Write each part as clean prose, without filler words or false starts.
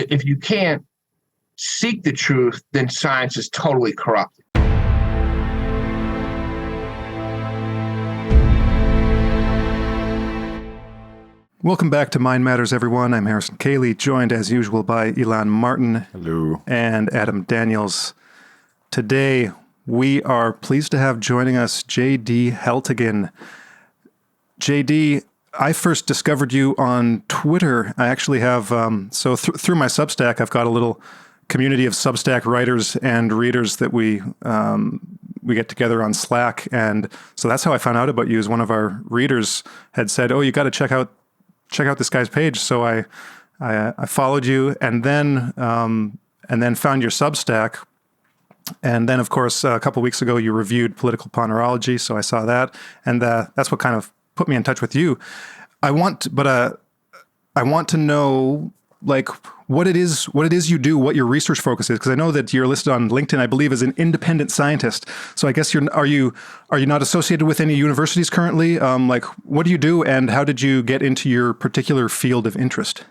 if you can't seek the truth, then science is totally corrupted. Welcome back to Mind Matters, everyone. I'm Harrison Cayley, joined as usual by Elon Martin. Hello. And Adam Daniels. Today, we are pleased to have joining us JD Heltigin. JD, I first discovered you on Twitter. I actually have, through my Substack, I've got a little community of Substack writers and readers that we get together on Slack. And so that's how I found out about you, as one of our readers had said, oh, you got to check out this guy's page. So I followed you and then found your Substack. And then, of course, a couple of weeks ago, you reviewed Political Ponorology. So I saw that. And that's what kind of put me in touch with you. I want to know, like, what it is you do, what your research focus is, because I know that you're listed on LinkedIn, I believe, as an independent scientist. So I guess are you not associated with any universities currently? Like, what do you do, and how did you get into your particular field of interest?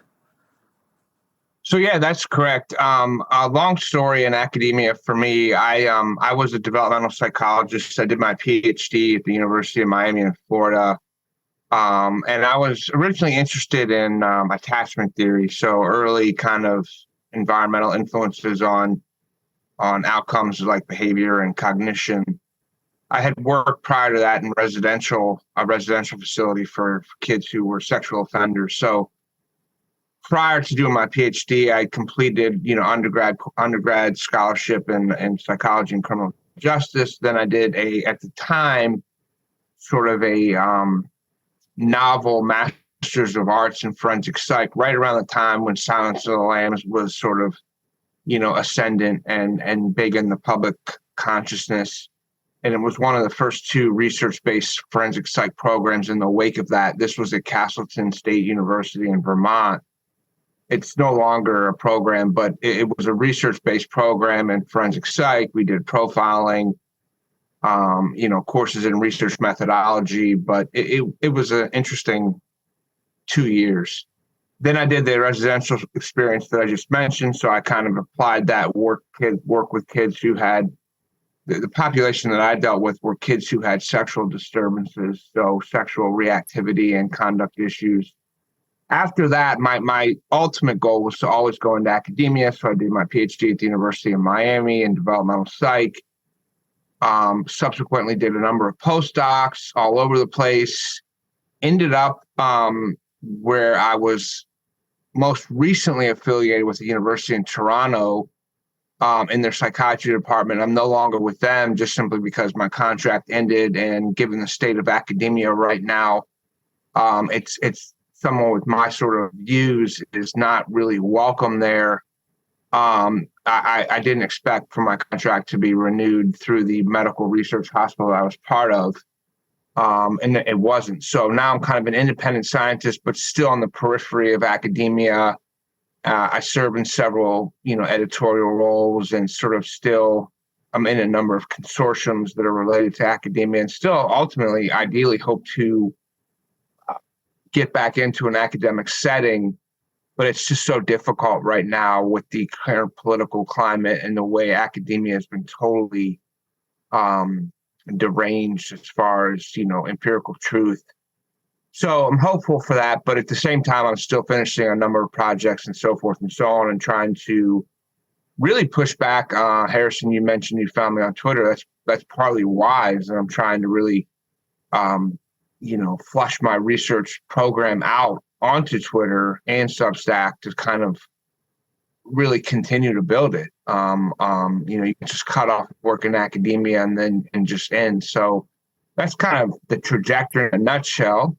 So yeah, that's correct. A long story in academia for me. I was a developmental psychologist. I did my PhD at the University of Miami in Florida. And I was originally interested in attachment theory, so early kind of environmental influences on outcomes like behavior and cognition. I had worked prior to that in a residential facility for kids who were sexual offenders. So prior to doing my PhD, I completed undergrad scholarship in psychology and criminal justice. Then I did at the time, sort of a novel Masters of Arts in Forensic Psych, right around the time when Silence of the Lambs was sort of, ascendant and big in the public consciousness. And it was one of the first two research-based forensic psych programs in the wake of that. This was at Castleton State University in Vermont. It's no longer a program, but it was a research-based program in forensic psych. We did profiling, courses in research methodology, but it was an interesting 2 years. Then I did the residential experience that I just mentioned. So I kind of applied that work with kids who had, the population that I dealt with were kids who had sexual disturbances, so sexual reactivity and conduct issues. After that, my ultimate goal was to always go into academia. So I did my PhD at the University of Miami in developmental psych. Subsequently did a number of postdocs all over the place, ended up where I was most recently affiliated with the University in Toronto in their psychiatry department. I'm no longer with them just simply because my contract ended, and given the state of academia right now, it's someone with my sort of views is not really welcome there. I didn't expect for my contract to be renewed through the medical research hospital I was part of, and it wasn't. So now I'm kind of an independent scientist, but still on the periphery of academia. I serve in several, editorial roles, and sort of still I'm in a number of consortiums that are related to academia, and still ultimately, ideally, hope to get back into an academic setting. But it's just so difficult right now with the current political climate and the way academia has been totally deranged as far as, empirical truth. So I'm hopeful for that. But at the same time, I'm still finishing a number of projects and so forth and so on, and trying to really push back. Harrison, you mentioned you found me on Twitter. That's partly why, is that I'm trying to really, flush my research program out onto Twitter and Substack to kind of really continue to build it. You can just cut off work in academia and just end. So that's kind of the trajectory in a nutshell.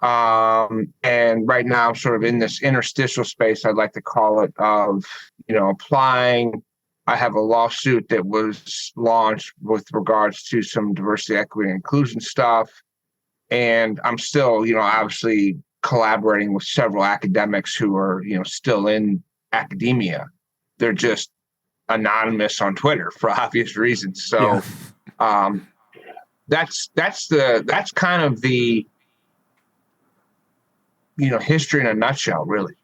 And right now I'm sort of in this interstitial space, I'd like to call it, of, applying. I have a lawsuit that was launched with regards to some diversity, equity, and inclusion stuff. And I'm still, obviously collaborating with several academics who are, still in academia. They're just anonymous on Twitter for obvious reasons. So that's kind of the, history in a nutshell, really.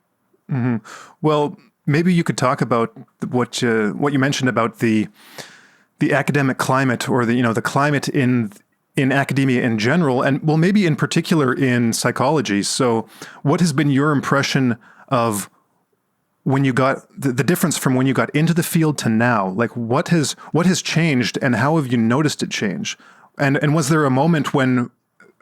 Mm-hmm. Well, maybe you could talk about what you mentioned about the academic climate, or the climate in academia in general, and well, maybe in particular in psychology. So what has been your impression of when you got the difference from when you got into the field to now? Like what has changed, and how have you noticed it change? And was there a moment when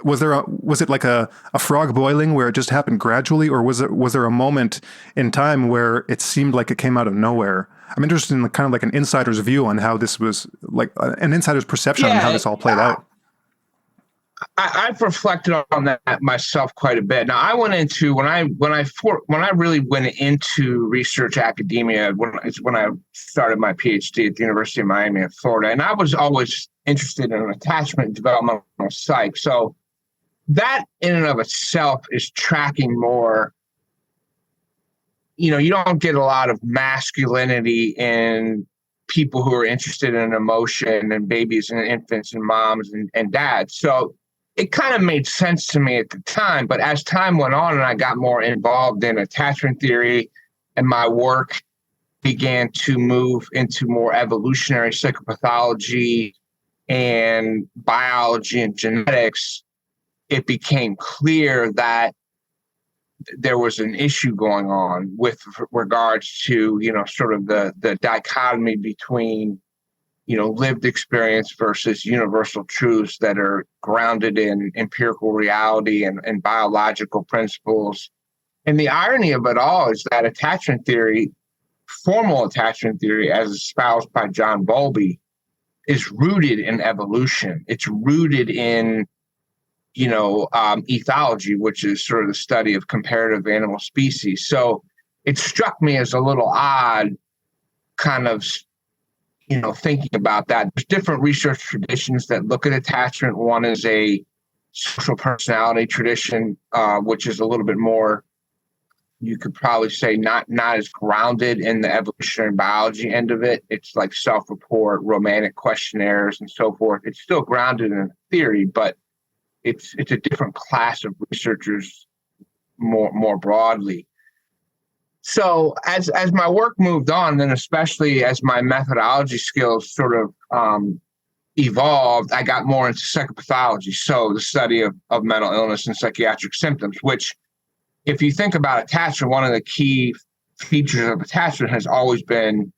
was it like a frog boiling where it just happened gradually, or was there a moment in time where it seemed like it came out of nowhere? I'm interested in kind of like an insider's view on how this was, like an insider's perception on how this all played out. I've reflected on that myself quite a bit. Now, I went into when I really went into research academia when I started my PhD at the University of Miami in Florida, and I was always interested in attachment and developmental psych. So that in and of itself is tracking more. You don't get a lot of masculinity in people who are interested in emotion, and babies and infants and moms and dads. So it kind of made sense to me at the time, but as time went on and I got more involved in attachment theory and my work began to move into more evolutionary psychopathology and biology and genetics, it became clear that there was an issue going on with regards to, sort of the dichotomy between lived experience versus universal truths that are grounded in empirical reality and biological principles. And the irony of it all is that attachment theory, formal attachment theory, as espoused by John Bowlby, is rooted in evolution. It's rooted in, ethology, which is sort of the study of comparative animal species. So it struck me as a little odd, kind of, thinking about that. There's different research traditions that look at attachment. One is a social personality tradition, which is a little bit more, you could probably say, not as grounded in the evolutionary biology end of it. It's like self-report, romantic questionnaires, and so forth. It's still grounded in theory, but it's a different class of researchers more broadly. So as my work moved on, and especially as my methodology skills sort of evolved, I got more into psychopathology. So the study of mental illness and psychiatric symptoms, which, if you think about attachment, one of the key features of attachment has always been,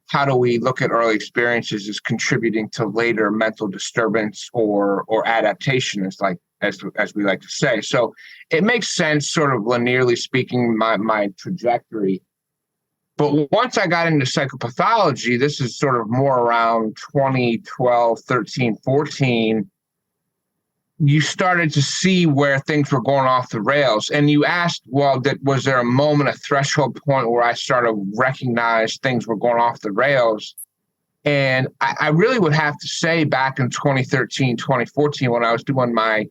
how do we look at early experiences as contributing to later mental disturbance or adaptation, as we like to say. So it makes sense, sort of linearly speaking, my trajectory. But once I got into psychopathology, this is sort of more around 2012, 13, 14, you started to see where things were going off the rails. And you asked, well, was there a moment, a threshold point where I started to recognize things were going off the rails? And I really would have to say back in 2013, 2014, when I was doing my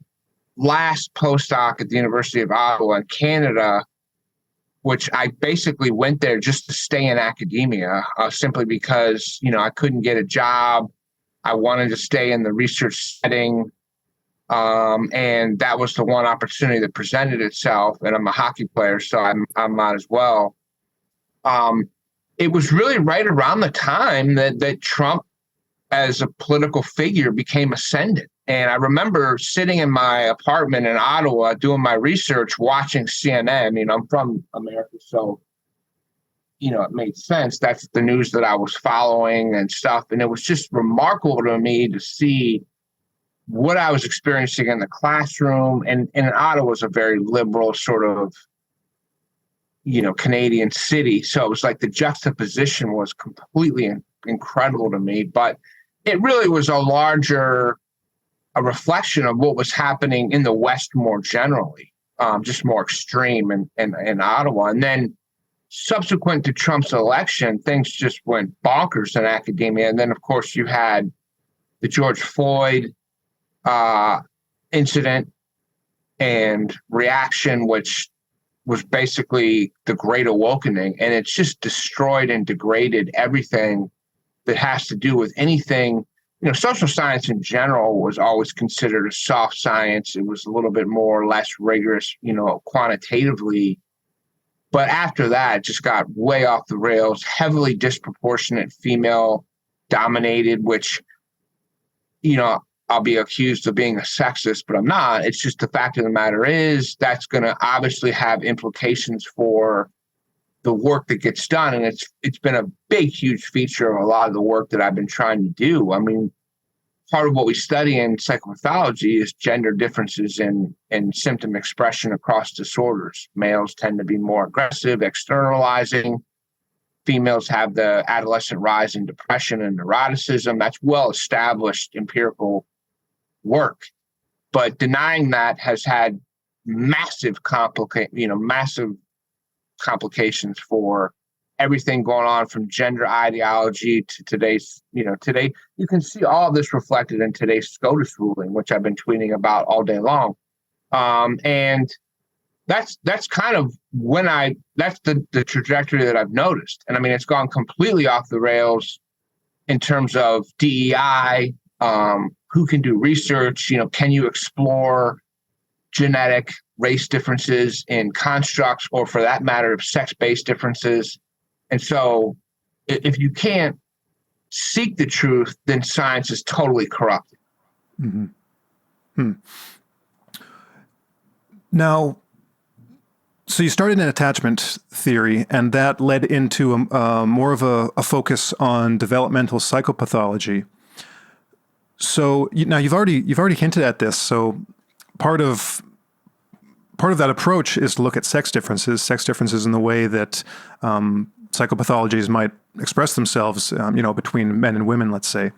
last postdoc at the University of Ottawa in Canada, which I basically went there just to stay in academia, simply because, I couldn't get a job. I wanted to stay in the research setting. And that was the one opportunity that presented itself. And I'm a hockey player, so I might as well. It was really right around the time that Trump, as a political figure, became ascendant. And I remember sitting in my apartment in Ottawa doing my research, watching CNN. I'm from America, so it made sense. That's the news that I was following and stuff. And it was just remarkable to me to see what I was experiencing in the classroom. And Ottawa is a very liberal sort of, Canadian city. So it was like the juxtaposition was completely incredible to me. But it really was a reflection of what was happening in the West more generally, just more extreme in Ottawa. And then subsequent to Trump's election, things just went bonkers in academia. And then, of course, you had the George Floyd incident and reaction, which was basically the Great Awakening. And it's just destroyed and degraded everything that has to do with anything. Social science in general was always considered a soft science. It was a little bit more or less rigorous, quantitatively. But after that, it just got way off the rails, heavily disproportionate female dominated, which, I'll be accused of being a sexist, but I'm not. It's just the fact of the matter is that's going to obviously have implications for the work that gets done. And it's been a big, huge feature of a lot of the work that I've been trying to do. I mean, part of what we study in psychopathology is gender differences in symptom expression across disorders. Males tend to be more aggressive, externalizing. Females have the adolescent rise in depression and neuroticism. That's well-established empirical work. But denying that has had massive complications for everything going on from gender ideology to today you can see all of this reflected in today's SCOTUS ruling, which I've been tweeting about all day long. And that's kind of that's the trajectory that I've noticed. And I mean, it's gone completely off the rails in terms of DEI, who can do research, can you explore genetic race differences in constructs, or for that matter, of sex-based differences. And so if you can't seek the truth, then science is totally corrupted. Mm-hmm. Now, so you started in attachment theory, and that led into more of a focus on developmental psychopathology. So now you've already hinted at this. So part of that approach is to look at sex differences in the way that psychopathologies might express themselves, between men and women, let's say.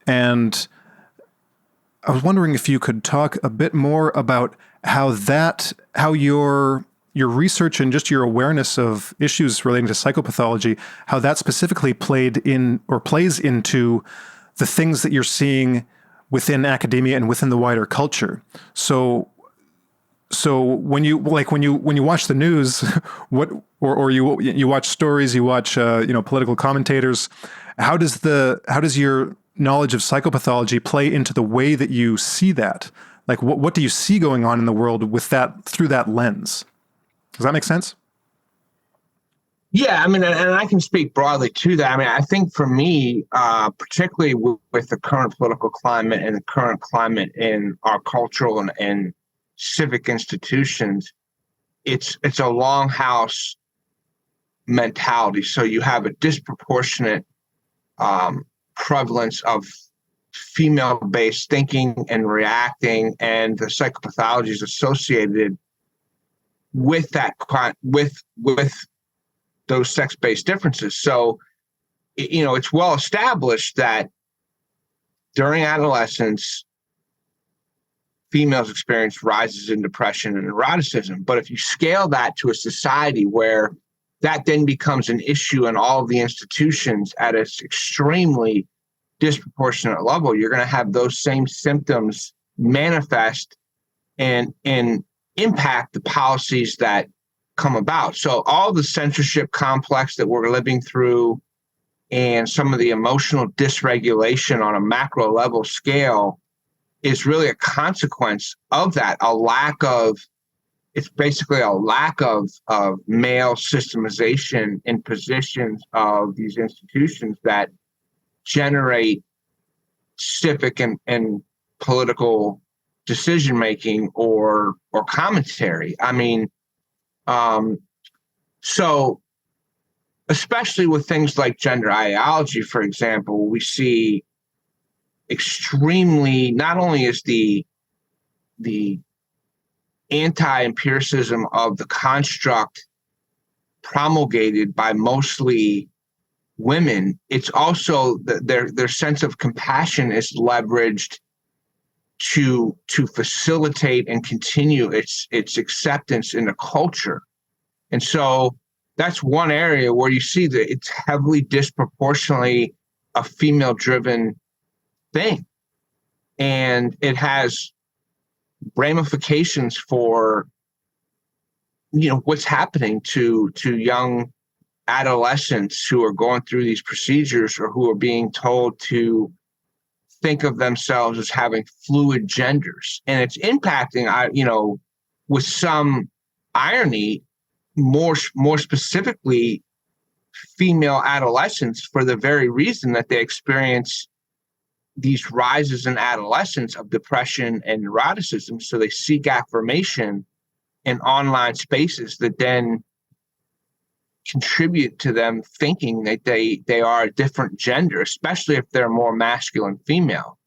And I was wondering if you could talk a bit more about how your research and just your awareness of issues relating to psychopathology, how that specifically plays into the things that you're seeing within academia and within the wider culture. So when you watch the news, or you watch stories, you watch political commentators, how does your knowledge of psychopathology play into the way that you see that? Like what do you see going on in the world with that through that lens? Does that make sense? Yeah, I mean, and I can speak broadly to that. I mean, I think for me, particularly with the current political climate and the current climate in our cultural and civic institutions, it's a Longhouse mentality. So you have a disproportionate prevalence of female-based thinking and reacting, and the psychopathology is associated with that, with those sex-based differences. So, it's well established that during adolescence, females experience rises in depression and neuroticism. But if you scale that to a society where that then becomes an issue in all of the institutions at its extremely disproportionate level, you're going to have those same symptoms manifest and impact the policies that come about. So all the censorship complex that we're living through and some of the emotional dysregulation on a macro level scale is really a consequence of that. It's basically a lack of male systemization in positions of these institutions that generate civic and political decision-making or commentary. I mean, so especially with things like gender ideology, for example, we see extremely, not only is the anti-empiricism of the construct promulgated by mostly women, it's also their sense of compassion is leveraged to facilitate and continue its acceptance in the culture. And so that's one area where you see that it's heavily disproportionately a female-driven thing. And it has ramifications for, what's happening to young adolescents who are going through these procedures or who are being told to think of themselves as having fluid genders. And it's impacting, with some irony, more specifically, female adolescents, for the very reason that they experience these rises in adolescence of depression and neuroticism. So they seek affirmation in online spaces that then contribute to them thinking that they are a different gender, especially if they're more masculine female.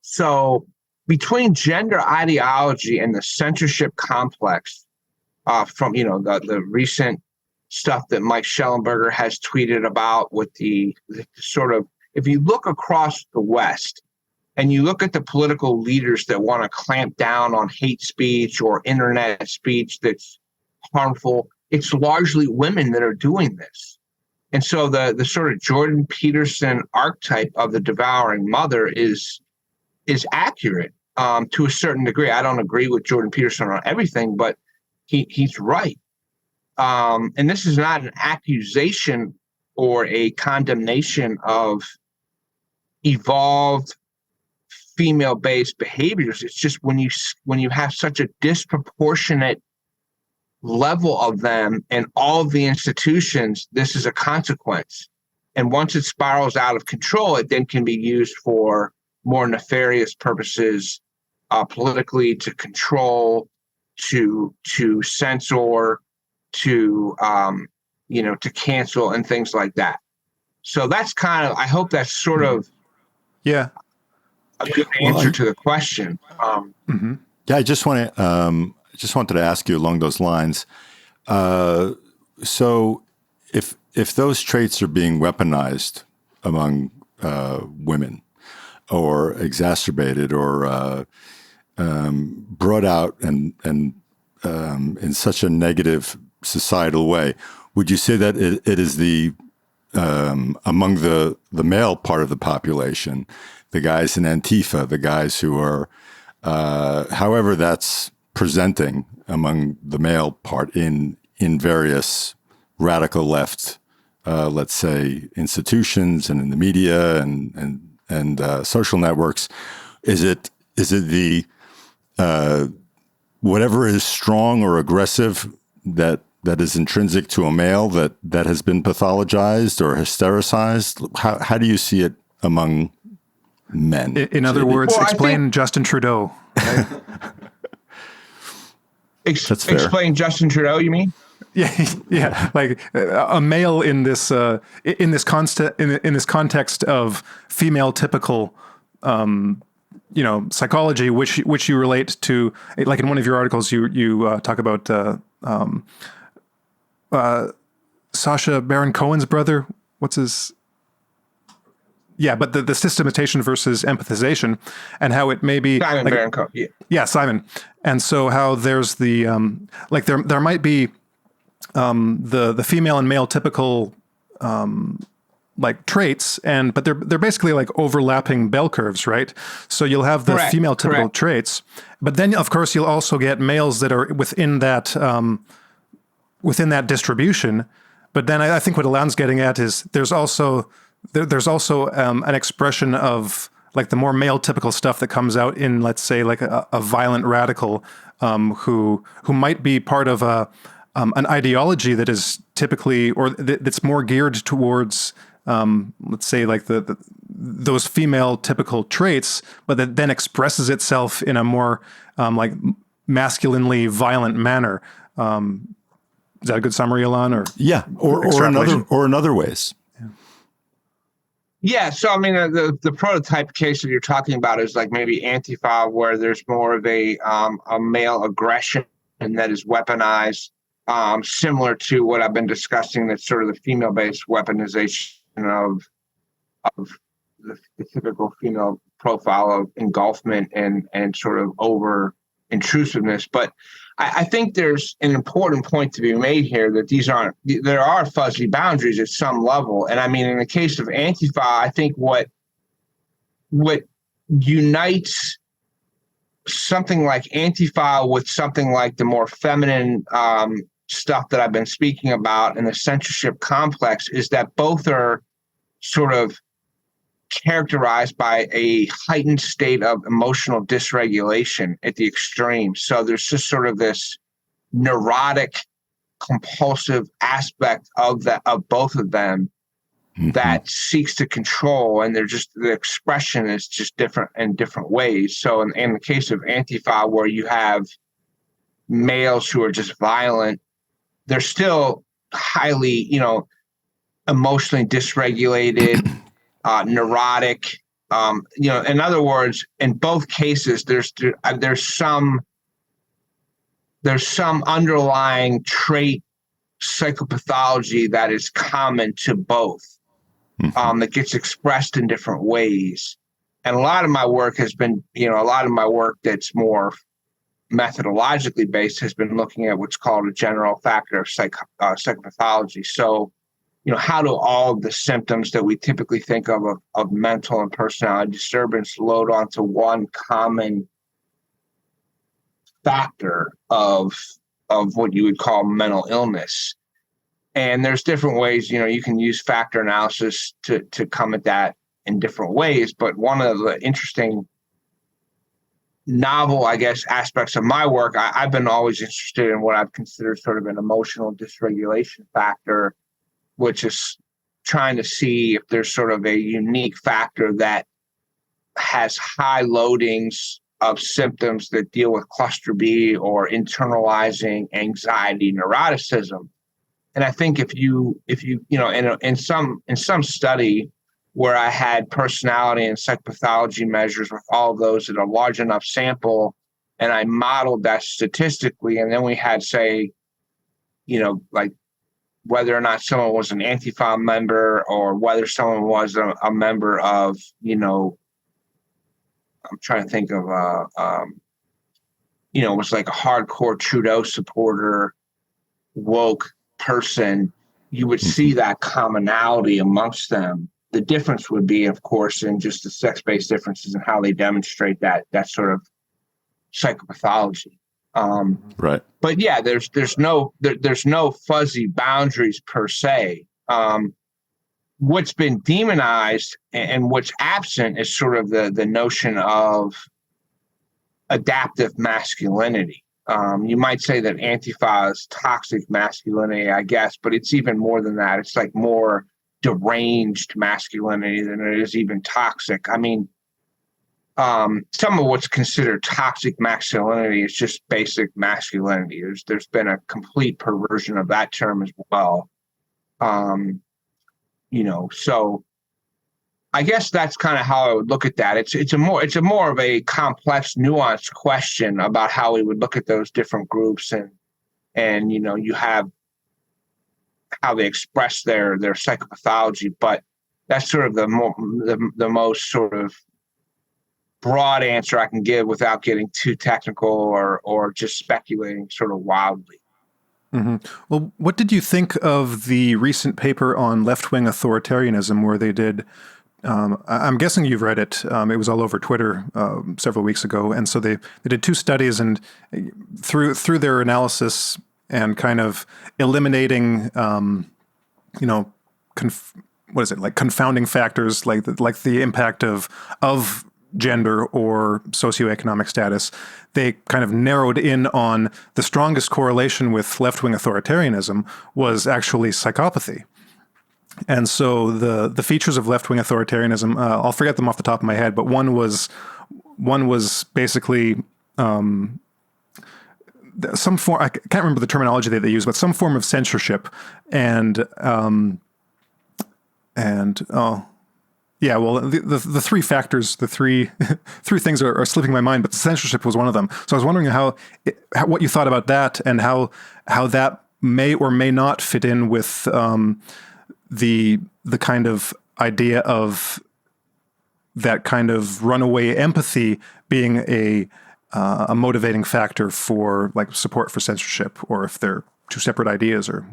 So between gender ideology and the censorship complex, from the recent stuff that Mike Schellenberger has tweeted about with the sort of, if you look across the West and you look at the political leaders that want to clamp down on hate speech or internet speech that's harmful, it's largely women that are doing this. And so the sort of Jordan Peterson archetype of the devouring mother is accurate to a certain degree. I don't agree with Jordan Peterson on everything, but he's right. And this is not an accusation or a condemnation of evolved female-based behaviors. It's just when you have such a disproportionate level of them in all of the institutions, this is a consequence. And once it spirals out of control, it then can be used for more nefarious purposes, politically, to control, to censor, to cancel and things like that. So that's kind of, I hope that's sort of a good answer to the question. Yeah, I just wanted to ask you along those lines. So if those traits are being weaponized among women, or exacerbated, or brought out and in such a negative societal way, would you say that it is the among the male part of the population, the guys in Antifa, the guys who are, however that's presenting among the male part in various radical left, let's say, institutions and in the media and social networks, is it the whatever is strong or aggressive that is intrinsic to a male that has been pathologized or hystericized? How do you see it among men? In other words, explain Justin Trudeau. Right? That's fair. Explain Justin Trudeau, you mean? Yeah, like a male in this context of female typical, psychology, which you relate to, like in one of your articles, you talk about Sacha Baron Cohen's brother. What's his? Yeah, but the systematization versus empathization, and how it may be Simon Baron Cohen. Yeah, Simon. And so how there's the there might be the female and male typical traits, but they're basically like overlapping bell curves, right? So you'll have the female typical traits, but then of course you'll also get males that are within that distribution. But then I think what Alain's getting at is there's also an expression of like the more male typical stuff that comes out in, let's say, like a violent radical who might be part of an ideology that is typically, or that's more geared towards, let's say, like those female typical traits, but that then expresses itself in a more like masculinely violent manner. Is that a good summary, Alain? Or or in other ways? Yeah, so I mean, the prototype case that you're talking about is like maybe Antifa, where there's more of a male aggression and that is weaponized, similar to what I've been discussing. That's sort of the female-based weaponization of the typical female profile of engulfment and sort of over intrusiveness. But I think there's an important point to be made here that there are fuzzy boundaries at some level. And I mean, in the case of Antifa, I think what unites something like Antifa with something like the more feminine stuff that I've been speaking about in the censorship complex is that both are sort of characterized by a heightened state of emotional dysregulation at the extreme. So there's just sort of this neurotic compulsive aspect of both of them that seeks to control, and the expression is just different in different ways. So in the case of Antifa, where you have males who are just violent, they're still highly, emotionally dysregulated, neurotic. In other words, in both cases, there's some underlying trait psychopathology that is common to both, that gets expressed in different ways. And a lot of my work has been, that's more methodologically based has been looking at what's called a general factor of psychopathology. So, how do all of the symptoms that we typically think of mental and personality disturbance load onto one common factor of what you would call mental illness? And there's different ways, you can use factor analysis to come at that in different ways. But one of the interesting novel, I guess, aspects of my work, I've been always interested in what I've considered sort of an emotional dysregulation factor, which is trying to see if there's sort of a unique factor that has high loadings of symptoms that deal with cluster B or internalizing anxiety, neuroticism. And I think if you in some study where I had personality and psychopathology measures with all of those at a large enough sample, and I modeled that statistically, and then we had, say, like whether or not someone was an Antifa member or whether someone was a member of, I'm trying to think of, was like a hardcore Trudeau supporter, woke person, you would see that commonality amongst them. The difference would be, of course, in just the sex-based differences in how they demonstrate that sort of psychopathology. Right. But yeah, there's no fuzzy boundaries per se. What's been demonized and what's absent is sort of the notion of adaptive masculinity. You might say that Antifa is toxic masculinity, I guess, but it's even more than that. It's like more deranged masculinity than it is even toxic. I mean, some of what's considered toxic masculinity is just basic masculinity. There's been a complete perversion of that term as well. So I guess that's kind of how I would look at that. It's a more of a complex, nuanced question about how we would look at those different groups, and you have how they express their psychopathology. But that's sort of the most sort of broad answer I can give without getting too technical or just speculating sort of wildly. Mm-hmm. Well, what did you think of the recent paper on left-wing authoritarianism, where they did? I'm guessing you've read it. It was all over Twitter several weeks ago, and so they did two studies, and through their analysis and kind of eliminating, confounding factors like the impact of gender or socioeconomic status, they kind of narrowed in on the strongest correlation with left-wing authoritarianism was actually psychopathy. And so the features of left-wing authoritarianism, I'll forget them off the top of my head, but one was basically some form, I can't remember the terminology that they use, but some form of censorship the three factors, the three things are slipping my mind, but censorship was one of them. So I was wondering what you thought about that, and how that may or may not fit in with the kind of idea of that kind of runaway empathy being a motivating factor for like support for censorship, or if they're two separate ideas. Or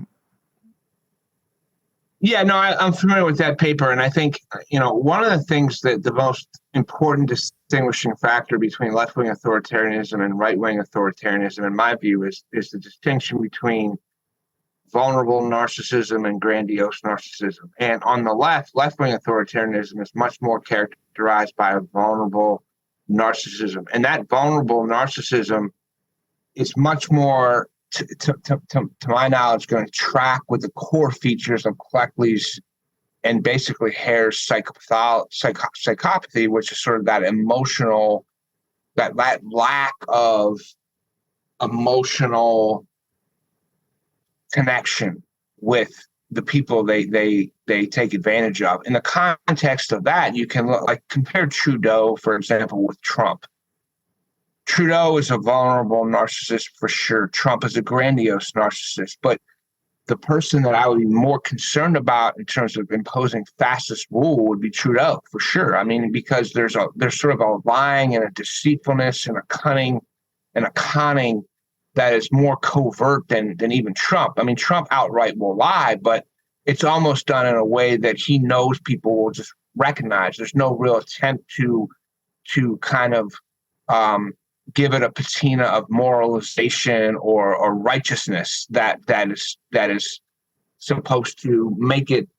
yeah, no, I'm familiar with that paper, and I think one of the things that the most important distinguishing factor between left-wing authoritarianism and right-wing authoritarianism, in my view, is the distinction between vulnerable narcissism and grandiose narcissism. And on the left-wing authoritarianism is much more characterized by a vulnerable narcissism. And that vulnerable narcissism is much more to my knowledge, going to track with the core features of Cleckley's and basically Hare's psychopathy, which is sort of that emotional, that lack of emotional connection with the people they take advantage of. In the context of that, you can compare Trudeau, for example, with Trump. Trudeau is a vulnerable narcissist for sure. Trump is a grandiose narcissist. But the person that I would be more concerned about in terms of imposing fastest rule would be Trudeau, for sure. I mean, because there's sort of a lying and a deceitfulness and a cunning and a conning that is more covert than even Trump. I mean, Trump outright will lie, but it's almost done in a way that he knows people will just recognize. There's no real attempt to kind of give it a patina of moralization or righteousness that is supposed to make it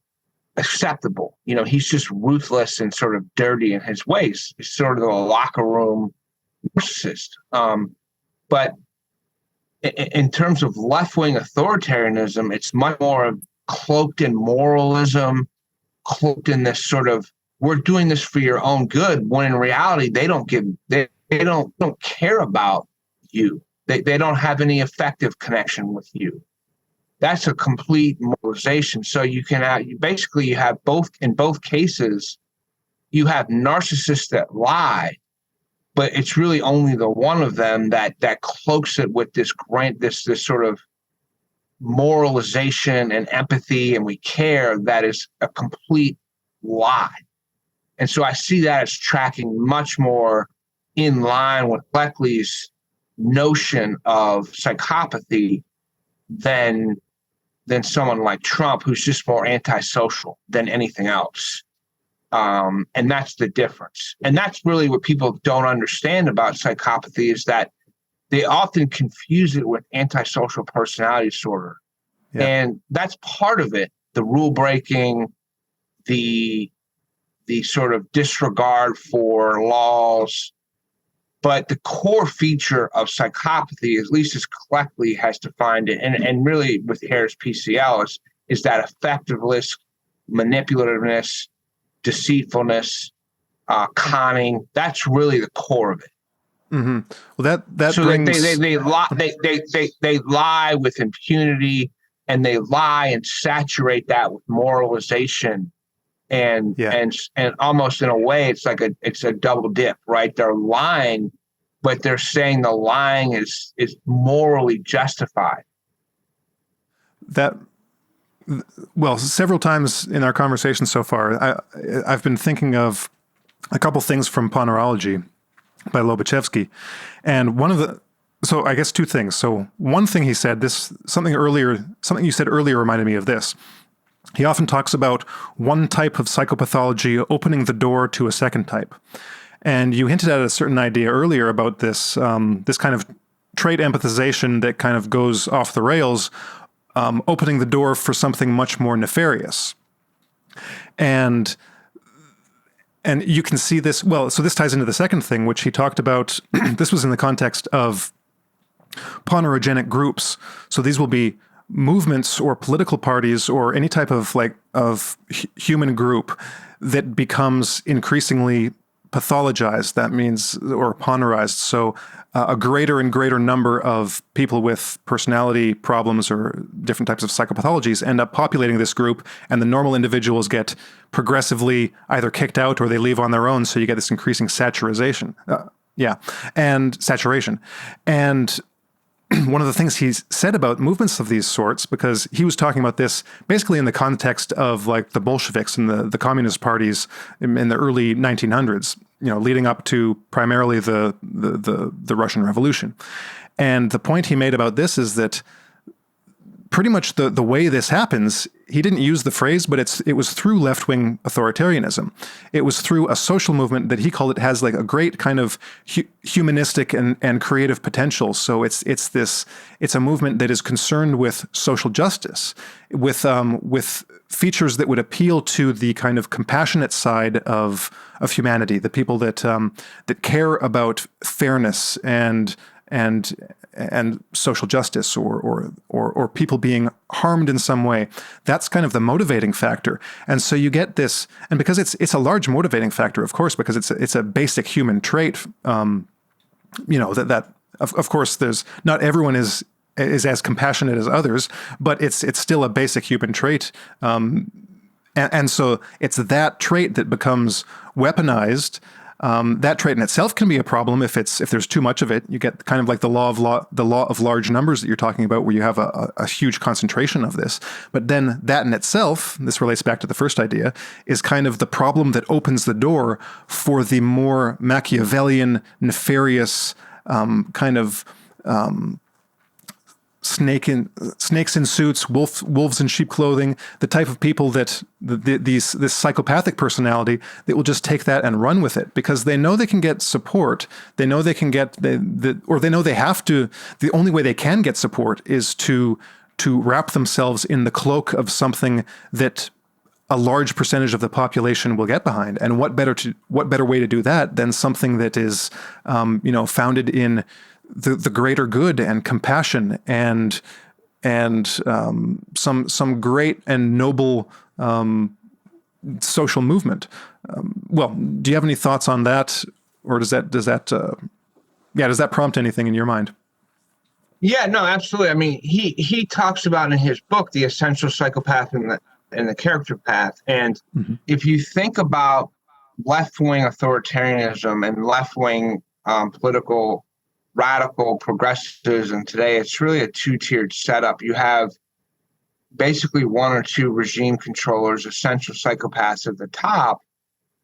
acceptable. You know, he's just ruthless and sort of dirty in his ways. He's sort of a locker room narcissist. But in terms of left-wing authoritarianism, it's much more cloaked in moralism, cloaked in this sort of, we're doing this for your own good, when in reality they don't care about you. They don't have any effective connection with you. That's a complete moralization. So you have both, in both cases, you have narcissists that lie, but it's really only the one of them that cloaks it with this sort of moralization and empathy and we care that is a complete lie. And so I see that as tracking much more in line with Cleckley's notion of psychopathy than someone like Trump, who's just more antisocial than anything else. And that's the difference. And that's really what people don't understand about psychopathy, is that they often confuse it with antisocial personality disorder. Yeah. And that's part of it, the rule breaking, the sort of disregard for laws. But the core feature of psychopathy, at least as Cleckley has defined it, and really with Hare's PCL, is that effectiveness, manipulativeness, deceitfulness, conning. That's really the core of it. Mm-hmm. Well, that so brings... they lie with impunity, and they lie and saturate that with moralization, and almost in a way it's like it's a double dip, right? They're lying, but they're saying the lying is morally justified. Well, several times in our conversation so far, I've been thinking of a couple things from Ponorology by Lobachevsky, and so I guess two things. So one thing he said, something you said earlier reminded me of this. He often talks about one type of psychopathology opening the door to a second type. And you hinted at a certain idea earlier about this kind of trait empathization that kind of goes off the rails, opening the door for something much more nefarious. And you can see this, so this ties into the second thing, which he talked about. This was in the context of ponorogenic groups. So these will be movements or political parties or any type of human group that becomes increasingly pathologized. That means, or ponorized. So a greater and greater number of people with personality problems or different types of psychopathologies end up populating this group, and the normal individuals get progressively either kicked out or they leave on their own. So you get this increasing saturation. And saturation. And one of the things he's said about movements of these sorts, because he was talking about this basically in the context of like the Bolsheviks and the communist parties in the early 1900s, leading up to primarily the Russian Revolution. And the point he made about this is that pretty much the way this happens, he didn't use the phrase, but it was through left-wing authoritarianism. It was through a social movement that he called it has like a great kind of humanistic and creative potential. So it's a movement that is concerned with social justice, with features that would appeal to the kind of compassionate side of humanity, the people that care about fairness and and social justice or people being harmed in some way. That's kind of the motivating factor. And so you get this, and because it's a large motivating factor, of course, because it's a basic human trait. That of course there's not everyone is as compassionate as others, but it's still a basic human trait. And so it's that trait that becomes weaponized. That trait in itself can be a problem if there's too much of it. You get kind of like the law of large numbers that you're talking about, where you have a huge concentration of this. But then that in itself, this relates back to the first idea, is kind of the problem that opens the door for the more Machiavellian, nefarious kind of snakes in suits, wolves in sheep clothing, the type of people that this psychopathic personality that will just take that and run with it because they know they can get support. They know they can get or they know they have to. The only way they can get support is to wrap themselves in the cloak of something that a large percentage of the population will get behind. And what better way to do that than something that is founded in the greater good and compassion and some great and noble social movement. Well, do you have any thoughts on that, or does that prompt anything in your mind? Yeah, no, absolutely. I mean, he talks about in his book the essential psychopath and the character path, and if you think about left-wing authoritarianism and left-wing political radical progressivism today, it's really a two-tiered setup. You have basically one or two regime controllers, essential psychopaths at the top,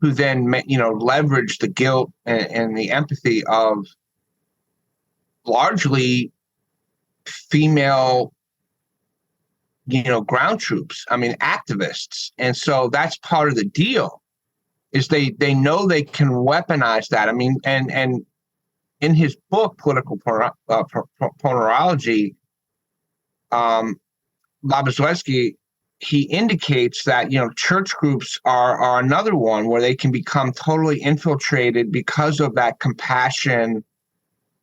who then leverage the guilt and the empathy of largely female ground troops, activists. And so that's part of the deal, is they know they can weaponize that. And in his book, Political Ponorology, Labuzewski, he indicates that, church groups are another one where they can become totally infiltrated because of that compassion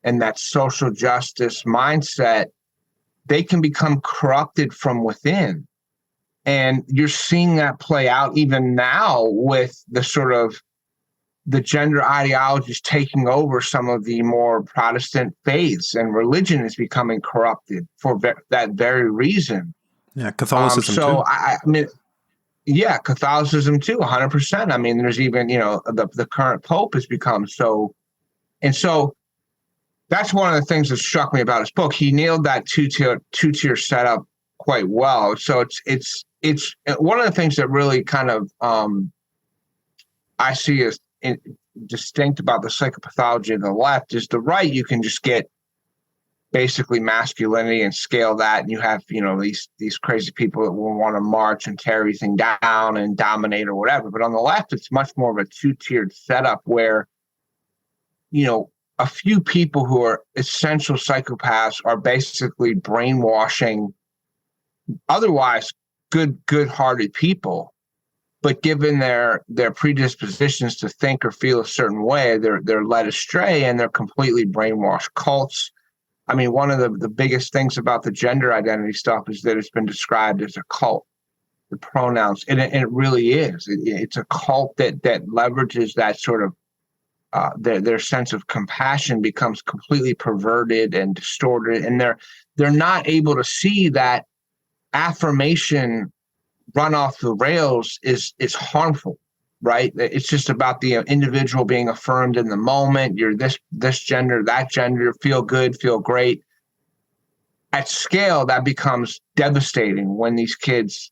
and that social justice mindset. They can become corrupted from within. And you're seeing that play out even now with the sort of the gender ideologies taking over some of the more Protestant faiths, and religion is becoming corrupted for that very reason. Yeah, Catholicism too. Yeah, Catholicism too, 100%. There's even, the current Pope has become so. And so that's one of the things that struck me about his book. He nailed that two-tier setup quite well. So it's one of the things that really kind of I see as distinct about the psychopathology of the left is the right. You can just get basically masculinity and scale that, and you have these crazy people that will want to march and tear everything down and dominate or whatever. But on the left, it's much more of a two-tiered setup where a few people who are essential psychopaths are basically brainwashing otherwise good-hearted people. But given their predispositions to think or feel a certain way, they're led astray and they're completely brainwashed. Cults. One of the biggest things about the gender identity stuff is that it's been described as a cult. The pronouns, and it really is. It's a cult that leverages that sort of their sense of compassion becomes completely perverted and distorted, and they're not able to see that affirmation run off the rails is harmful, right? It's just about the individual being affirmed in the moment. You're this gender, that gender, feel good, feel great. At scale, that becomes devastating when these kids,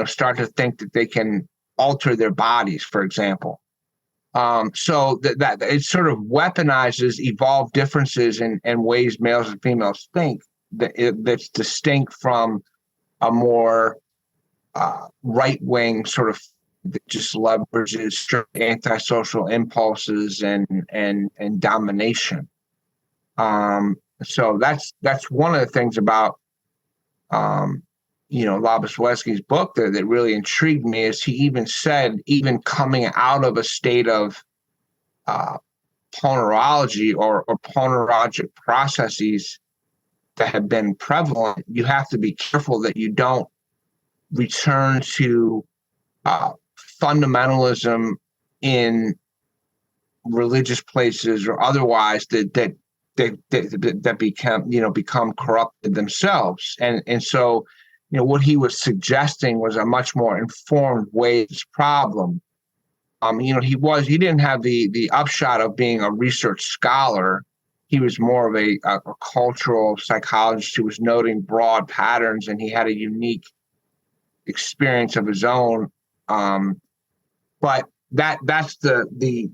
start to think that they can alter their bodies, for example. So that it sort of weaponizes evolved differences in ways males and females think that's distinct from a more right-wing sort of that just leverages antisocial impulses and domination. So that's one of the things about Labuzewski's book that really intrigued me, is he even said, even coming out of a state of ponorology or ponorologic processes that have been prevalent, you have to be careful that you don't return to fundamentalism in religious places or otherwise that become corrupted themselves. And so, what he was suggesting was a much more informed way of this problem. He didn't have the upshot of being a research scholar. He was more of a cultural psychologist who was noting broad patterns, and he had a unique experience of his own. But that's the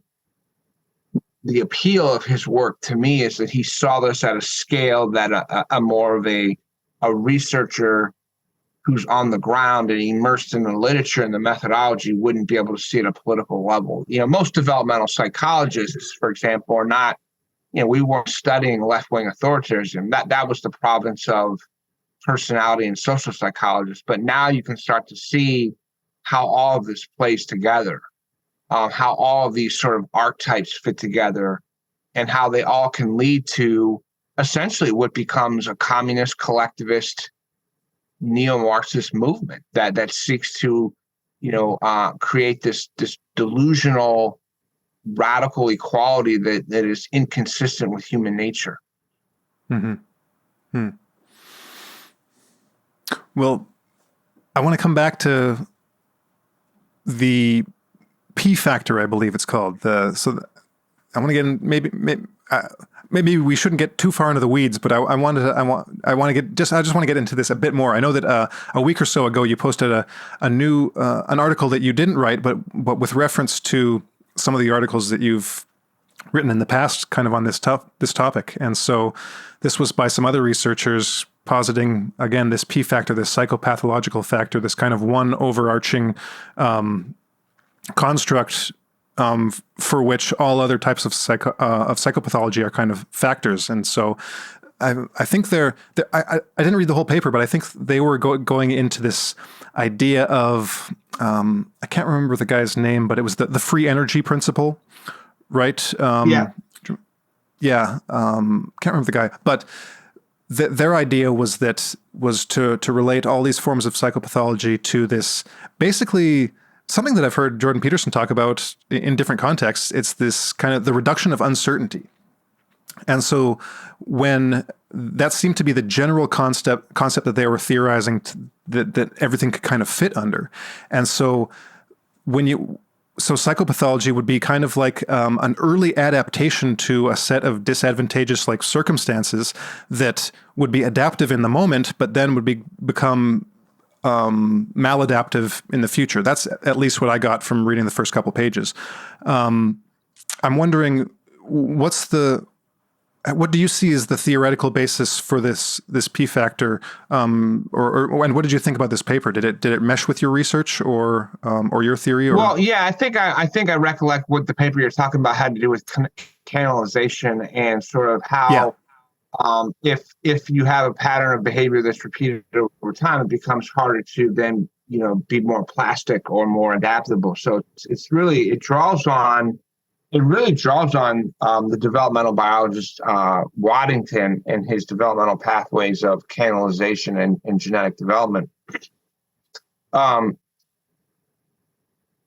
appeal of his work to me, is that he saw this at a scale that a more of a researcher who's on the ground and immersed in the literature and the methodology wouldn't be able to see at a political level. Most developmental psychologists, for example, are not, we weren't studying left-wing authoritarianism. That was the province of personality and social psychologists. But now you can start to see how all of this plays together, how all of these sort of archetypes fit together, and how they all can lead to essentially what becomes a communist, collectivist, neo-Marxist movement that seeks to, create this delusional, radical equality that is inconsistent with human nature. Mm-hmm. Hmm. Well, I want to come back to the P factor, I believe it's called. I want to get in, maybe we shouldn't get too far into the weeds, but I just want to get into this a bit more. I know that a week or so ago you posted a new an article that you didn't write, but with reference to some of the articles that you've written in the past, kind of on this topic. And so this was by some other researchers positing, again, this P factor, this psychopathological factor, this kind of one overarching construct for which all other types of psychopathology are kind of factors. And so I think I didn't read the whole paper, but I think they were going into this idea of, I can't remember the guy's name, but it was the free energy principle, right? Yeah. Yeah. Can't remember the guy, but their idea was to relate all these forms of psychopathology to this, basically something that I've heard Jordan Peterson talk about in different contexts. It's this kind of the reduction of uncertainty. And so when that seemed to be the general concept that they were theorizing that everything could kind of fit under. And so so psychopathology would be kind of like an early adaptation to a set of disadvantageous like circumstances that would be adaptive in the moment, but then would become maladaptive in the future. That's at least what I got from reading the first couple pages. I'm wondering, what do you see as the theoretical basis for this P factor, and what did you think about this paper? Did it mesh with your research or your theory? Well, yeah, I think I recollect what the paper you're talking about had to do with canalization and sort of how, if you have a pattern of behavior that's repeated over time, it becomes harder to then be more plastic or more adaptable. So it really draws on the developmental biologist Waddington and his developmental pathways of canalization and genetic development.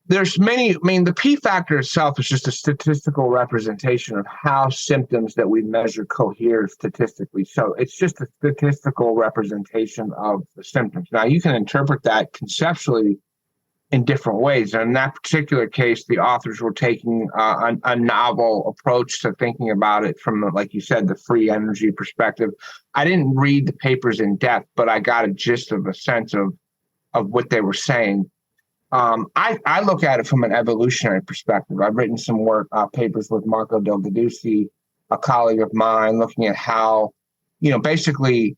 There's many. I mean, the P factor itself is just a statistical representation of how symptoms that we measure cohere statistically. So it's just a statistical representation of the symptoms. Now, you can interpret that conceptually in different ways. And in that particular case, the authors were taking a novel approach to thinking about it from, like you said, the free energy perspective. I didn't read the papers in depth, but I got a gist of a sense of what they were saying. I look at it from an evolutionary perspective. I've written some papers with Marco Del Gadusi, a colleague of mine, looking at how, basically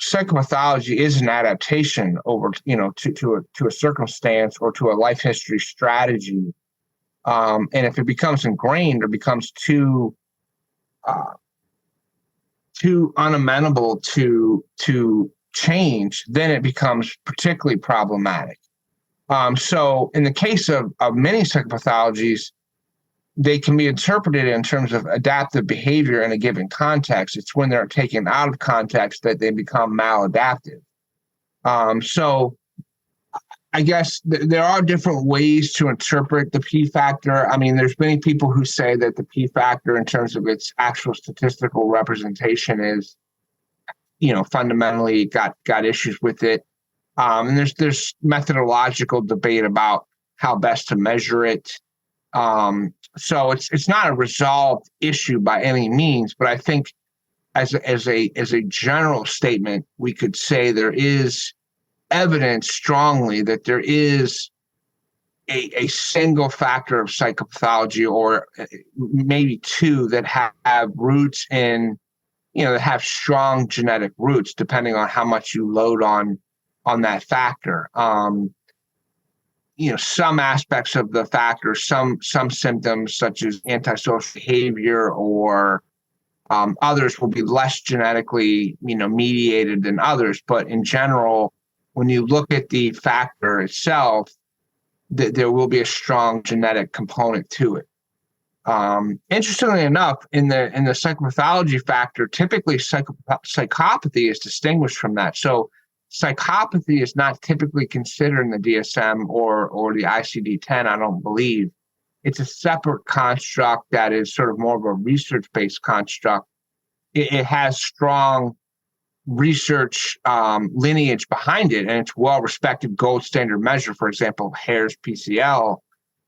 psychopathology is an adaptation over, to a circumstance or to a life history strategy. And if it becomes ingrained or becomes too unamenable to change, then it becomes particularly problematic. So in the case of many psychopathologies, they can be interpreted in terms of adaptive behavior in a given context. It's when they're taken out of context that they become maladaptive. So I guess there are different ways to interpret the P factor. I mean, there's many people who say that the P factor, in terms of its actual statistical representation, is, fundamentally got issues with it. And there's methodological debate about how best to measure it. So it's not a resolved issue by any means, but I think as a general statement, we could say there is evidence strongly that there is a single factor of psychopathology, or maybe two, that have roots in, that have strong genetic roots, depending on how much you load on that factor. Some aspects of the factor, some symptoms such as antisocial behavior or others will be less genetically, mediated than others. But in general, when you look at the factor itself, there will be a strong genetic component to it. Interestingly enough, in the psychopathology factor, typically psychopathy is distinguished from that. So psychopathy is not typically considered in the DSM or the ICD-10, I don't believe. It's a separate construct that is sort of more of a research-based construct. It has strong research lineage behind it, and it's well-respected gold standard measure, for example, Hare's PCL,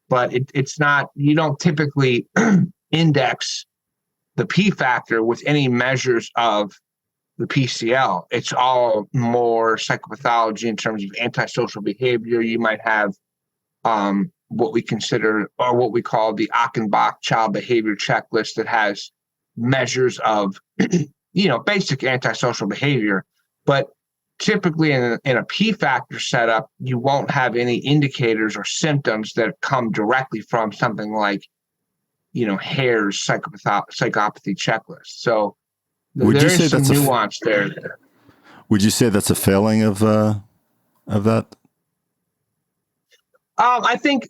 but it's not, you don't typically index the P factor with any measures of the PCL. It's all more psychopathology in terms of antisocial behavior. You might have what we consider, or what we call, the Achenbach child behavior checklist, that has measures of basic antisocial behavior. But typically in a P factor setup, you won't have any indicators or symptoms that come directly from something like, Hare's psychopathy checklist. So there is some nuance there. Would you say that's a failing of that? I think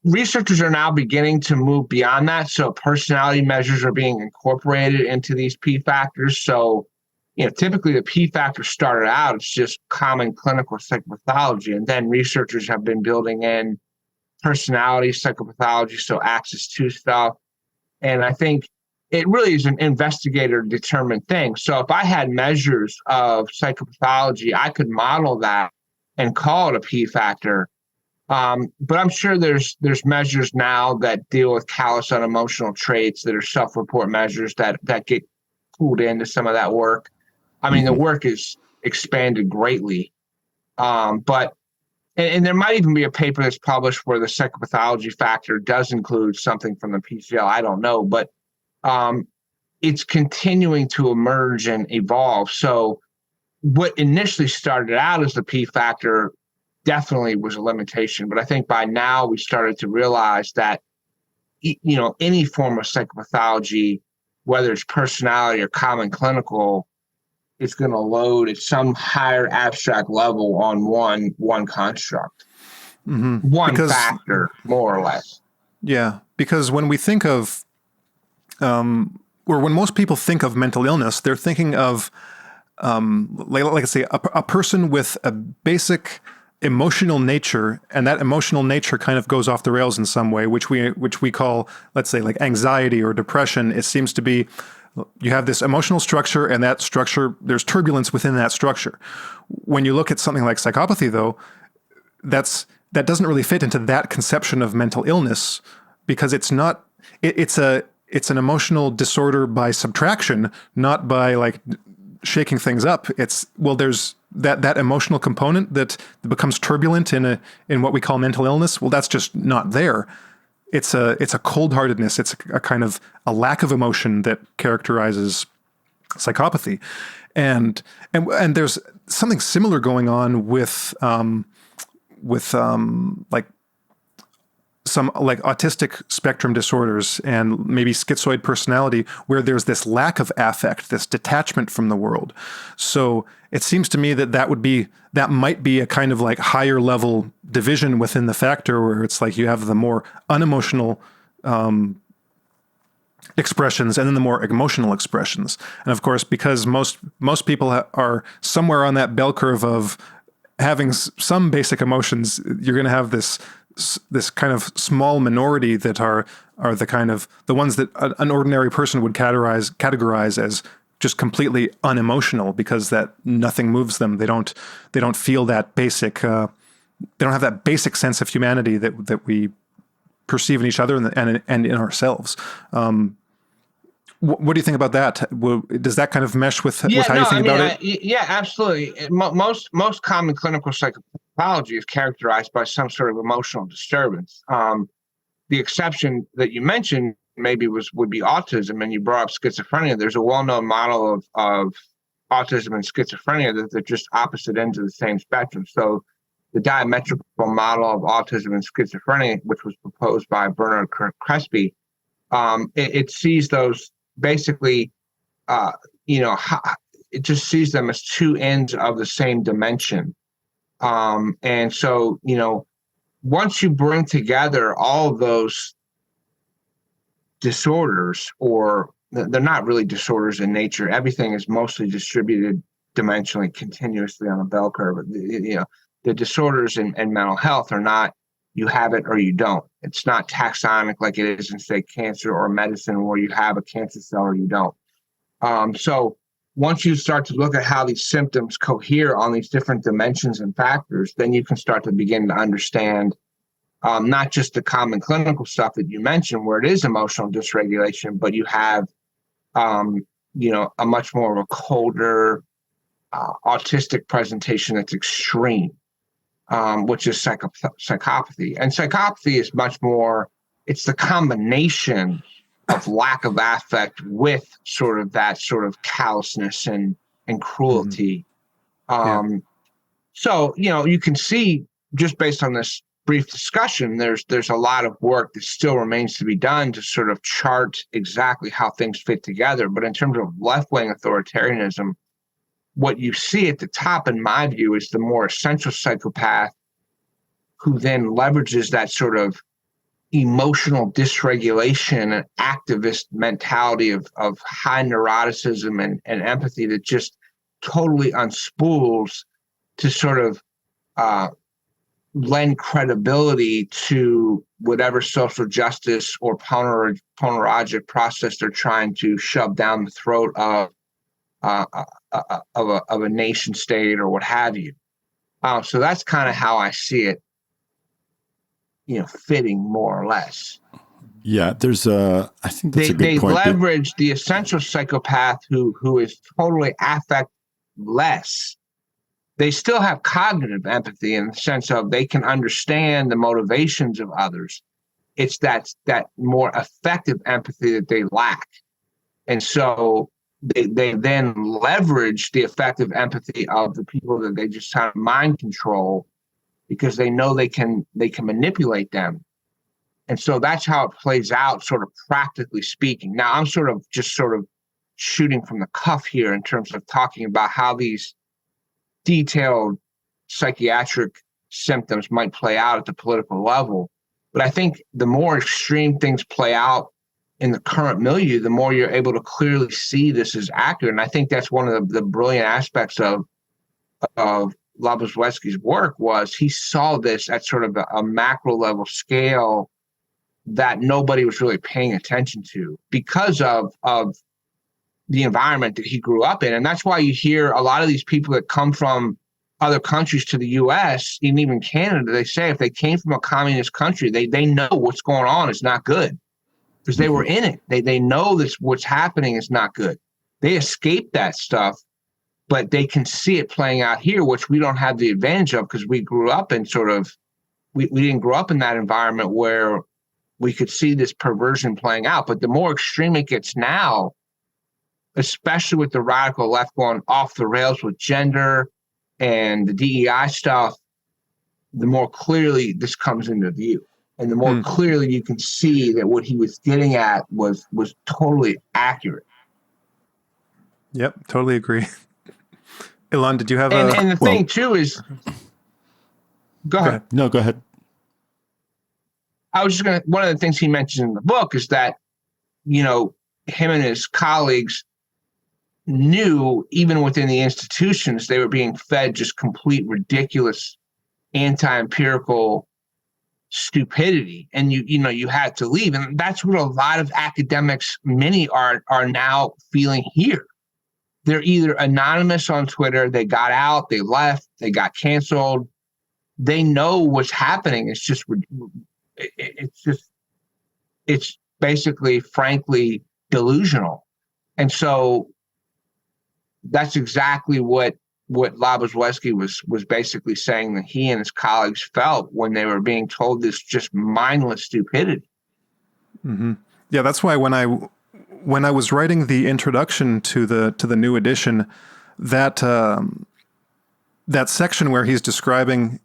researchers are now beginning to move beyond that. So personality measures are being incorporated into these P factors. So, typically the P factor started out, it's just common clinical psychopathology. And then researchers have been building in personality psychopathology, so Axis 2 stuff. And I think it really is an investigator-determined thing. So if I had measures of psychopathology, I could model that and call it a P factor. But I'm sure there's measures now that deal with callous unemotional traits that are self-report measures that get pulled into some of that work. I mean, the work is expanded greatly. But there might even be a paper that's published where the psychopathology factor does include something from the PCL. I don't know, but it's continuing to emerge and evolve. So what initially started out as the P factor definitely was a limitation. But I think by now we started to realize that, any form of psychopathology, whether it's personality or common clinical, it's going to load at some higher abstract level on one construct, one factor, more or less. Yeah, because when we think of, or when most people think of mental illness, they're thinking of, like I say, a person with a basic emotional nature, and that emotional nature kind of goes off the rails in some way, which we call, let's say, like anxiety or depression. It seems to be, you have this emotional structure, and that structure, there's turbulence within that structure. When you look at something like psychopathy, though, that doesn't really fit into that conception of mental illness, because it's not, it's an emotional disorder by subtraction, not by like shaking things up. There's that emotional component that becomes turbulent in what we call mental illness. Well, that's just not there. It's a cold-heartedness. It's a kind of a lack of emotion that characterizes psychopathy, and there's something similar going on with like some like autistic spectrum disorders and maybe schizoid personality, where there's this lack of affect, this detachment from the world. So it seems to me that might be a kind of like higher level division within the factor, where it's like you have the more unemotional expressions and then the more emotional expressions. And of course, because most people are somewhere on that bell curve of having some basic emotions, you're going to have this kind of small minority that are the ones that an ordinary person would categorize as just completely unemotional, because that nothing moves them. They don't feel that basic. They don't have that basic sense of humanity that we perceive in each other and in ourselves. What do you think about that? Does that kind of mesh with how you think about it? Yeah, absolutely. Most common clinical psychopathology is characterized by some sort of emotional disturbance. The exception that you mentioned maybe would be autism, and you brought up schizophrenia. There's a well-known model of autism and schizophrenia that they're just opposite ends of the same spectrum. So the diametrical model of autism and schizophrenia, which was proposed by Bernard Crespi, it sees those basically, it just sees them as two ends of the same dimension. And so, once you bring together all of those disorders, or they're not really disorders in nature, everything is mostly distributed dimensionally, continuously on a bell curve. The disorders in mental health are not you have it or you don't. It's not taxonomic like it is in, say, cancer or medicine, where you have a cancer cell or you don't. So once you start to look at how these symptoms cohere on these different dimensions and factors, then you can start to begin to understand not just the common clinical stuff that you mentioned, where it is emotional dysregulation, but you have, a much more of a colder, autistic presentation that's extreme, which is psychopathy. And psychopathy is much more, it's the combination of lack of affect with sort of that sort of callousness and cruelty. Mm-hmm. So, you can see just based on this brief discussion, there's a lot of work that still remains to be done to sort of chart exactly how things fit together. But in terms of left-wing authoritarianism, what you see at the top, in my view, is the more essential psychopath who then leverages that sort of emotional dysregulation and activist mentality of high neuroticism and empathy that just totally unspools to sort of lend credibility to whatever social justice or ponorologic process they're trying to shove down the throat of a nation state or what have you. So that's kind of how I see it, fitting more or less. Yeah, I think that's a good point. They leverage the essential psychopath who is totally affect-less. They still have cognitive empathy in the sense of they can understand the motivations of others. It's that more effective empathy that they lack. And so they then leverage the effective empathy of the people that they just kind of mind control, because they know they can manipulate them. And so that's how it plays out, sort of practically speaking. Now, I'm sort of shooting from the cuff here in terms of talking about how these detailed psychiatric symptoms might play out at the political level. But I think the more extreme things play out in the current milieu, the more you're able to clearly see this is accurate. And I think that's one of the brilliant aspects of Labozwetsky's work, was he saw this at sort of a macro level scale that nobody was really paying attention to because of the environment that he grew up in. And that's why you hear a lot of these people that come from other countries to the U.S., and even Canada, they say if they came from a communist country, they know what's going on is not good because they were in it. They know this, what's happening is not good. They escape that stuff, but they can see it playing out here, which we don't have the advantage of because we grew up in we didn't grow up in that environment where we could see this perversion playing out. But the more extreme it gets now, especially with the radical left going off the rails with gender and the DEI stuff, the more clearly this comes into view. And the more clearly you can see that what he was getting at was totally accurate. Yep, totally agree. Ilan, did you have and the thing too is, go ahead. No, go ahead. I was just one of the things he mentions in the book is that, him and his colleagues knew, even within the institutions, they were being fed just complete ridiculous anti-empirical stupidity, and you had to leave. And that's what a lot of academics, many are now feeling here. They're either anonymous on Twitter, they got out, they left, they got canceled. They know what's happening. It's basically, frankly, delusional. And so that's exactly what Labuzwski was basically saying that he and his colleagues felt when they were being told this just mindless stupidity. Mm-hmm. Yeah, that's why when I was writing the introduction to the new edition, that section where he's describing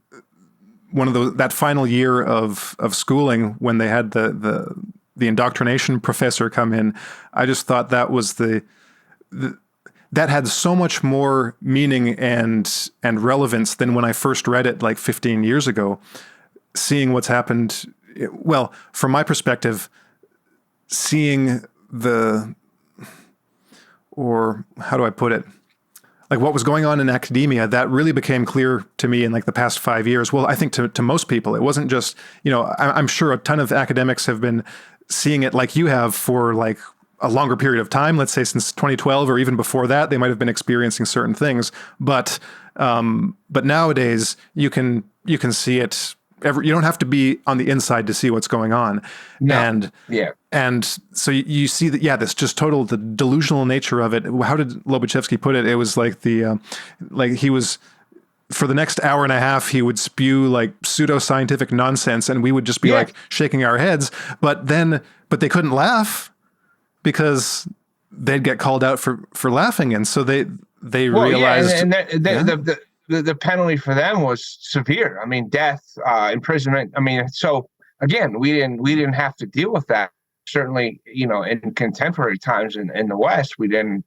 that final year of schooling when they had the indoctrination professor come in, I just thought that was that had so much more meaning and relevance than when I first read it like 15 years ago. Seeing what's happened, well, from my perspective, seeing or how do I put it? Like what was going on in academia, that really became clear to me in like the past 5 years. Well, I think to most people, it wasn't just, I'm sure a ton of academics have been seeing it like you have for like a longer period of time, let's say since 2012 or even before that, they might have been experiencing certain things. But nowadays you can see it. You don't have to be on the inside to see what's going on. No. And so you see that, this just the delusional nature of it. How did Lobachevsky put it? It was like like he was, for the next hour and a half, he would spew like pseudoscientific nonsense and we would just be like shaking our heads, but they couldn't laugh because they'd get called out for laughing. And so they realized. The penalty for them was severe. I mean, death, imprisonment. I mean, so again, we didn't have to deal with that. Certainly, in contemporary times in the West, we didn't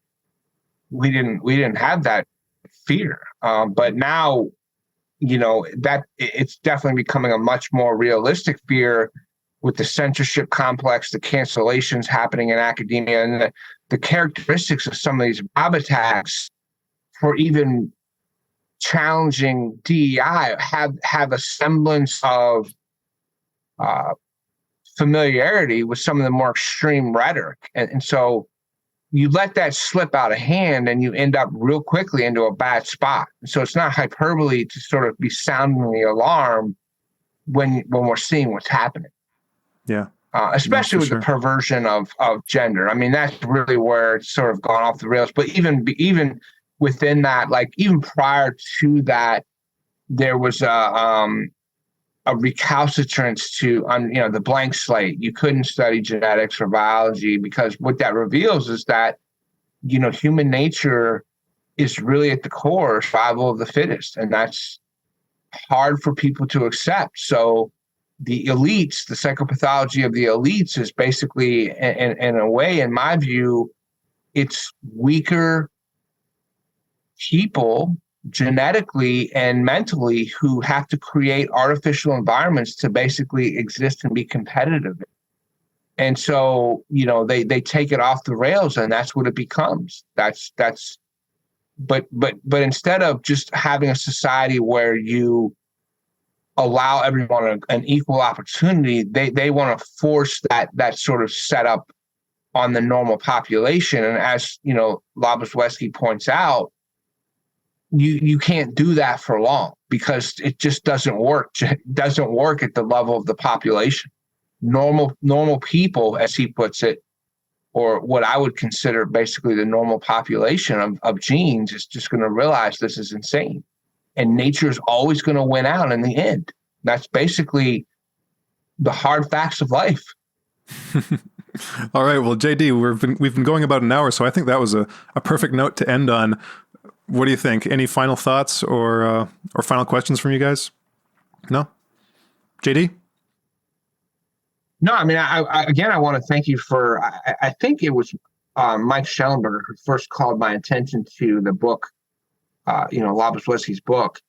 have that fear. But now, that it's definitely becoming a much more realistic fear with the censorship complex, the cancellations happening in academia, and the characteristics of some of these mob attacks for even challenging DEI have a semblance of familiarity with some of the more extreme rhetoric. And so you let that slip out of hand and you end up real quickly into a bad spot. So it's not hyperbole to sort of be sounding the alarm when we're seeing what's happening. Yeah. Especially with the perversion of gender. I mean, that's really where it's sort of gone off the rails. But even within that, like even prior to that, there was a recalcitrance to the blank slate. You couldn't study genetics or biology because what that reveals is that human nature is really at the core survival of the fittest, and that's hard for people to accept. So the elites, the psychopathology of the elites is basically, in a way, in my view, it's weaker people genetically and mentally who have to create artificial environments to basically exist and be competitive. And so, they take it off the rails, and that's what it becomes. But instead of just having a society where you allow everyone an equal opportunity, they want to force that sort of setup on the normal population. And as Labuzwski points out, you can't do that for long because it just doesn't work. It doesn't work at the level of the population. Normal people, as he puts it, or what I would consider basically the normal population of genes, is just going to realize this is insane. And nature is always going to win out in the end. That's basically the hard facts of life. All right. Well, JD, we've been going about an hour, so I think that was a perfect note to end on. What do you think? Any final thoughts or final questions from you guys? No? JD? No, I mean, I want to thank you for, I think it was Mike Schellenberger who first called my attention to the book, Labuzwski's book.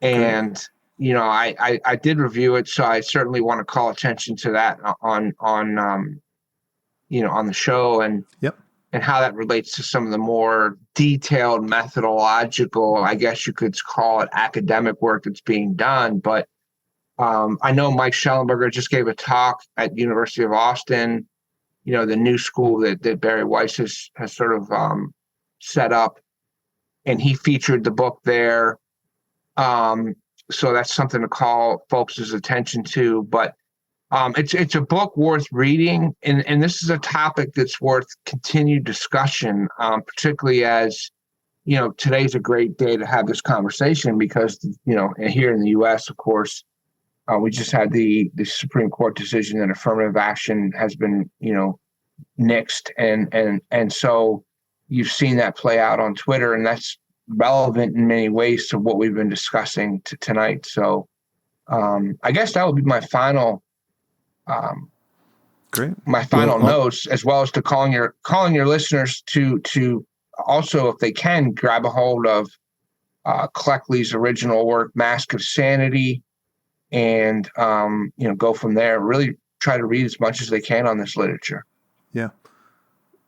And, I did review it, so I certainly want to call attention to that on on the show, and Yep. and how that relates to some of the more detailed methodological, I guess you could call it, academic work that's being done. But I know Mike Schellenberger just gave a talk at University of Austin, the new school that Barry Weiss has sort of set up, and he featured the book there. So that's something to call folks' attention to. But it's a book worth reading, and this is a topic that's worth continued discussion, particularly as, today's a great day to have this conversation because, here in the U.S., of course, we just had the Supreme Court decision that affirmative action has been, nixed, and so you've seen that play out on Twitter, and that's relevant in many ways to what we've been discussing tonight. So I guess that would be my final. Great. My final notes, as well as to calling your listeners to also, if they can, grab a hold of Cleckley's original work, Mask of Sanity, and go from there. Really try to read as much as they can on this literature. Yeah.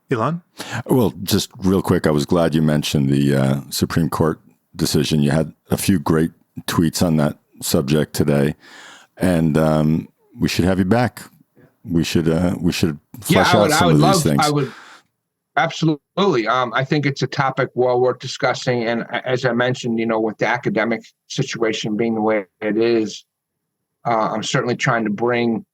Ilan? Well, just real quick, I was glad you mentioned the Supreme Court decision. You had a few great tweets on that subject today, and we should have you back. We should flesh out some of these things. I would absolutely. I think it's a topic well worth discussing. And as I mentioned, with the academic situation being the way it is, I'm certainly trying to bring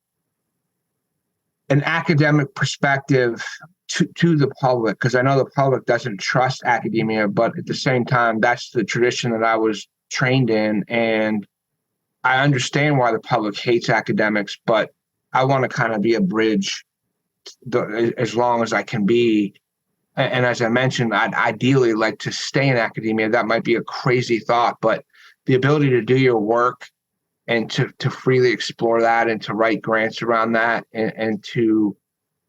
an academic perspective to the public, because I know the public doesn't trust academia, but at the same time, that's the tradition that I was trained in. And I understand why the public hates academics, but I want to kind of be a bridge as long as I can be. And as I mentioned, I'd ideally like to stay in academia. That might be a crazy thought, but the ability to do your work and to freely explore that and to write grants around that and to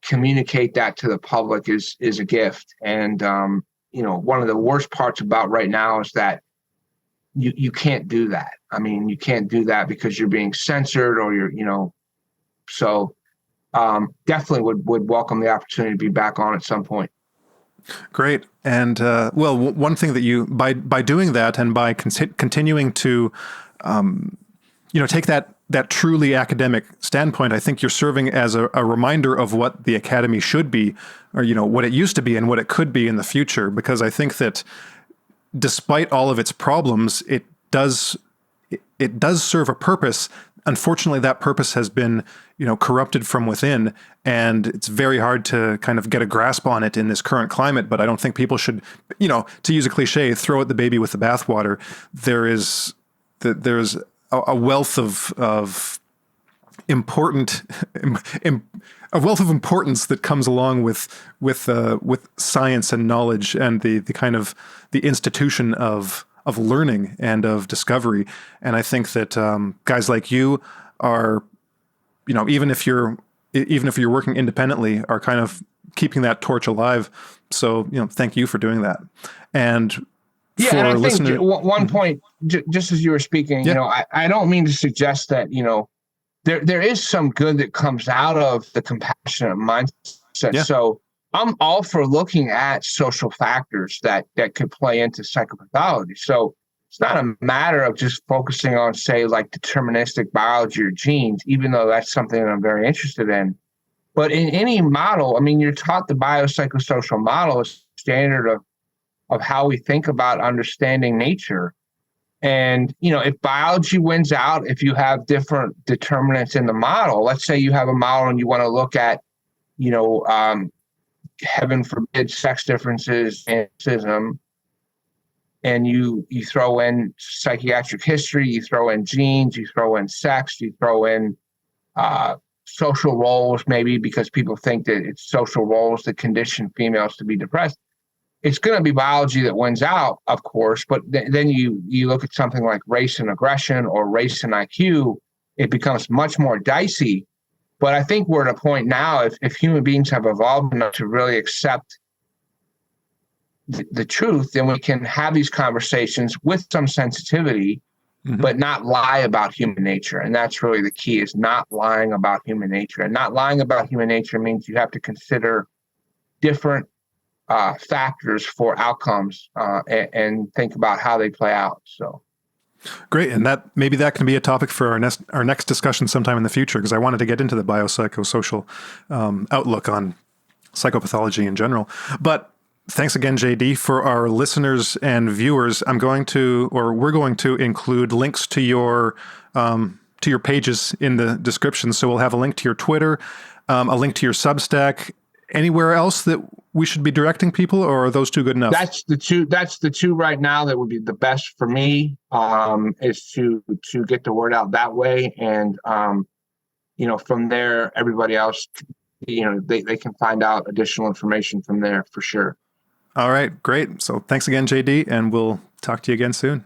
communicate that to the public is a gift. And, one of the worst parts about right now is that you can't do that. I mean, you can't do that because you're being censored or you're, so definitely would welcome the opportunity to be back on at some point. Great. And one thing that you, by doing that and by continuing to, take that truly academic standpoint, I think you're serving as a reminder of what the academy should be, or, what it used to be and what it could be in the future. Because I think that despite all of its problems, it does serve a purpose. Unfortunately, that purpose has been, corrupted from within, and it's very hard to kind of get a grasp on it in this current climate. But I don't think people should, to use a cliche, throw out the baby with the bathwater. There's a wealth of importance that comes along with science and knowledge and the kind of the institution of learning and of discovery. And I think that guys like you are, even if you're working independently, are kind of keeping that torch alive. So, thank you for doing that. And yeah, and I think one point, just as you were speaking, yeah. I don't mean to suggest that, there is some good that comes out of the compassionate mindset. Yeah. So I'm all for looking at social factors that could play into psychopathology. So it's not a matter of just focusing on, say, like deterministic biology or genes, even though that's something that I'm very interested in. But in any model, I mean, you're taught the biopsychosocial model is standard of how we think about understanding nature. And, if biology wins out, if you have different determinants in the model, let's say you have a model and you want to look at, heaven forbid, sex differences and racism, and you throw in psychiatric history, you throw in genes, you throw in sex, you throw in social roles, maybe because people think that it's social roles that condition females to be depressed. It's going to be biology that wins out, of course, but then you look at something like race and aggression or race and IQ, it becomes much more dicey. But I think we're at a point now, if human beings have evolved enough to really accept the truth, then we can have these conversations with some sensitivity but not lie about human nature. And that's really the key, is not lying about human nature. And not lying about human nature means you have to consider different factors for outcomes and think about how they play out. So. Great. And maybe that can be a topic for our next discussion sometime in the future, because I wanted to get into the biopsychosocial outlook on psychopathology in general. But thanks again, JD. For our listeners and viewers, we're going to include links to your pages in the description. So we'll have a link to your Twitter, a link to your Substack. Anywhere else that we should be directing people, or are those two good enough? That's the two right now that would be the best for me, is to get the word out that way. And, from there, everybody else, they can find out additional information from there for sure. All right, great. So thanks again, JD, and we'll talk to you again soon.